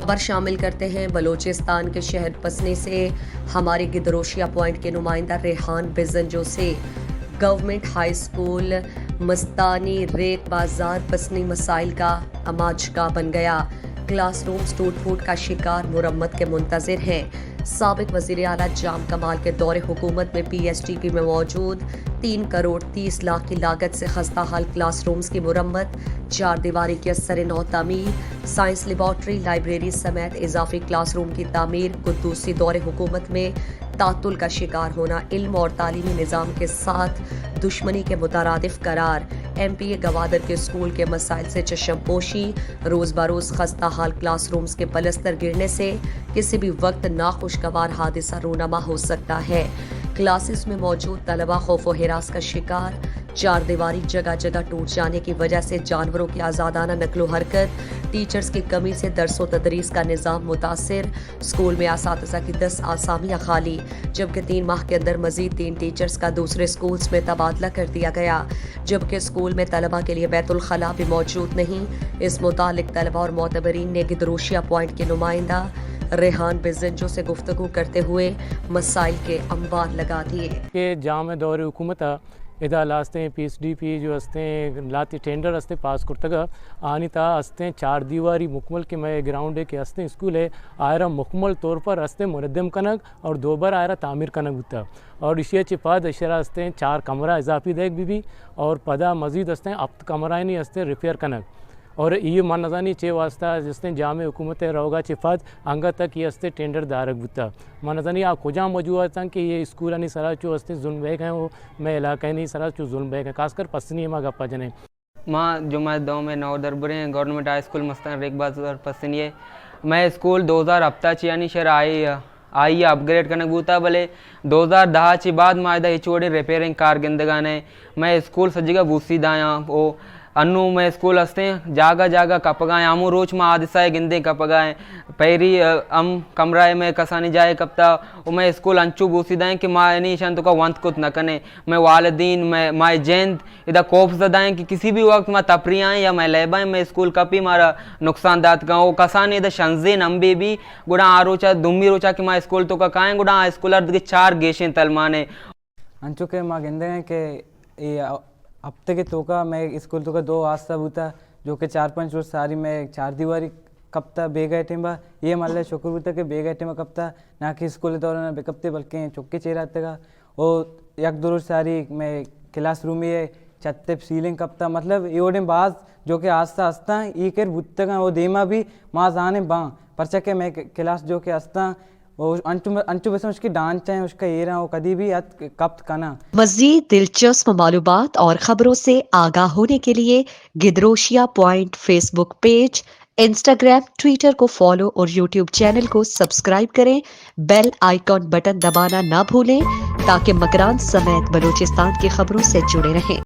खबर शामिल करते हैं बलूचिस्तान के शहर पसने से हमारे गिदरोशिया पॉइंट के नुमाइंदा रेहान बिजंजो से गवर्नमेंट हाई स्कूल मस्तानी रेत बाजार पसनी मसाइल का अमाजगा बन गया। क्लासरूम टूट फूट का शिकार मुरम्मत के मुंतजिर हैं। साबिक वज़ीर आला जाम कमाल के दौरे हुकूमत में PSTP में मौजूद 3 करोड़ 30 लाख की लागत से खस्ता हाल क्लासरूम्स की मुरम्मत, 4 दीवारी की असर नौ तामीर, साइंस लेबॉर्ट्री लाइब्रेरी समेत इजाफी क्लासरूम की तामीर, कुद्दूसी दौरे हुकूमत में तातुल का शिकार होना, इल्म और तालीमी निज़ाम के साथ दुश्मनी के मुतरादिफ करार, MPA गवादर के स्कूल के मसाइल से चशमपोशी, रोज़ बरोज़ खस्ता हाल क्लासरूम्स के पलस्तर गिरने से किसी भी वक्त नाखुशगवार हादसा रूनमा हो सकता है। क्लासेस में मौजूद तलबा खौफ व हिरास का शिकार, 4 दीवारी जगह जगह टूट जाने की वजह से जानवरों की आज़ादाना नकलो हरकत, टीचर्स की कमी से दरसो तदरीस का निज़ाम मुतासिर, स्कूल में असातिज़ा की 10 आसामियाँ खाली, जबकि 3 माह के अंदर मजीद 3 टीचर्स का दूसरे स्कूल्स में तबादला कर दिया गया, जबकि स्कूल में तलबा के लिए बैतुल खला भी मौजूद नहीं। इस मुतालिक तलबा और मोतबरीन ने गिदरोशिया पॉइंट के नुमाइंदा रेहान बिजंजो से गुफ्तगू करते हुए मसाइल के अंबार लगा दिए कि जाम दौर हुकूमत इदा लास्ते PSDP जो हस्ते लाती टेंडर हस्ते पास करतगा आनिता हस्ते 4 दीवारी मुकम्मल के मैं ग्राउंड है कि हस्ते स्कूल है आयरा मुकम्मल तौर पर हस्ते मुनद्दम कनक और 2 बार आयरा तामीर कनक होता और इसी चिपाद अशरा हस्ते 4 कमरा इजाफी देख भी और पदा मजीद हस्ते अब कमरा नहीं हस्ते रिपेयर कनक और ये मन नजानी चे वास्ता जिसने जाम हुकूमत रोगा चिफात अंगा तक ये हस्ते टेंडर दारक बुता मन नजानी आ खुजा मौजूद था कि ये स्कूल अनि सरा चो हस्ते जुल्म बैग हैं वो मैं इलाका नहीं सरा चो जुल्म बैग है खासकर पसनी मा गप्पा जने माँ जो मैं दो में नौ दरबरे गवर्नमेंट हाई स्कूल मस्तान रेक बाजार पसनी मैं स्कूल 2000 हफ्ता ची यानी शर आई अपग्रेड करने बूता भले 2010 ची बाद मायदा हिचोड़े रिपेयरिंग कारगिंदगाने मैं स्कूल सजीगा बूसी दाया वो अन्नू में स्कूल हस्ते जागा जागा कपगाएं आमू रोच में आदिसाए गिंदे कपगाएं पैरी अम कमराए में कसानी जाए कपता मैं स्कूल अंचू बूसीदाएं कि माँ नहीं शन तो का वंत कुछ न कने मैं वालदीन मैं माए जैंद इधर कोफ जदाएं कि किसी भी वक्त मैं तपरियाएं या मैं लेबाएं मैं स्कूल कपी मारा नुकसान दात का वो कसानी इधर शंजे नंबे भी गुड़ा आरोचा दुम्मी रोचा कि माँ स्कूल तो का काएं गुड़ा स्कूल अर्द के 4 गेशें तलमाने अंचू के माँ गिंदे हैं कि हफ्ते के तोका मैं स्कूल तो का 2 आस्ता बूता जो कि 4-5 रोज सारी मैं 4 दीवारी कपता बेगा टेम्बा ये मल्ले शुक्र बूता के बेगा टेम्बा कपता ना कि स्कूल दौरान ना बेकपते बल्कि चौके चेहरा तक वो 1-2 रोज सारी मैं क्लास रूम ये छत्ते सीलिंग कपता मतलब ये बाज जो कि आस्ता आस्ता ई कर बूता का वो देमा भी माँ जाने बाँ परचा के मैं क्लास जो कि आस्ता वो अंटू बस उसकी डांच है उसका ये रहा वो कभी भी कप्त करना। मज़ीद दिलचस्प मालूमात और खबरों से आगाह होने के लिए Gedrosia point Facebook page, Instagram, Twitter को फॉलो और यूट्यूब चैनल को सब्सक्राइब करें। बेल आइकॉन बटन दबाना ना भूलें ताकि मकरान समेत बलूचिस्तान की खबरों से जुड़े रहें।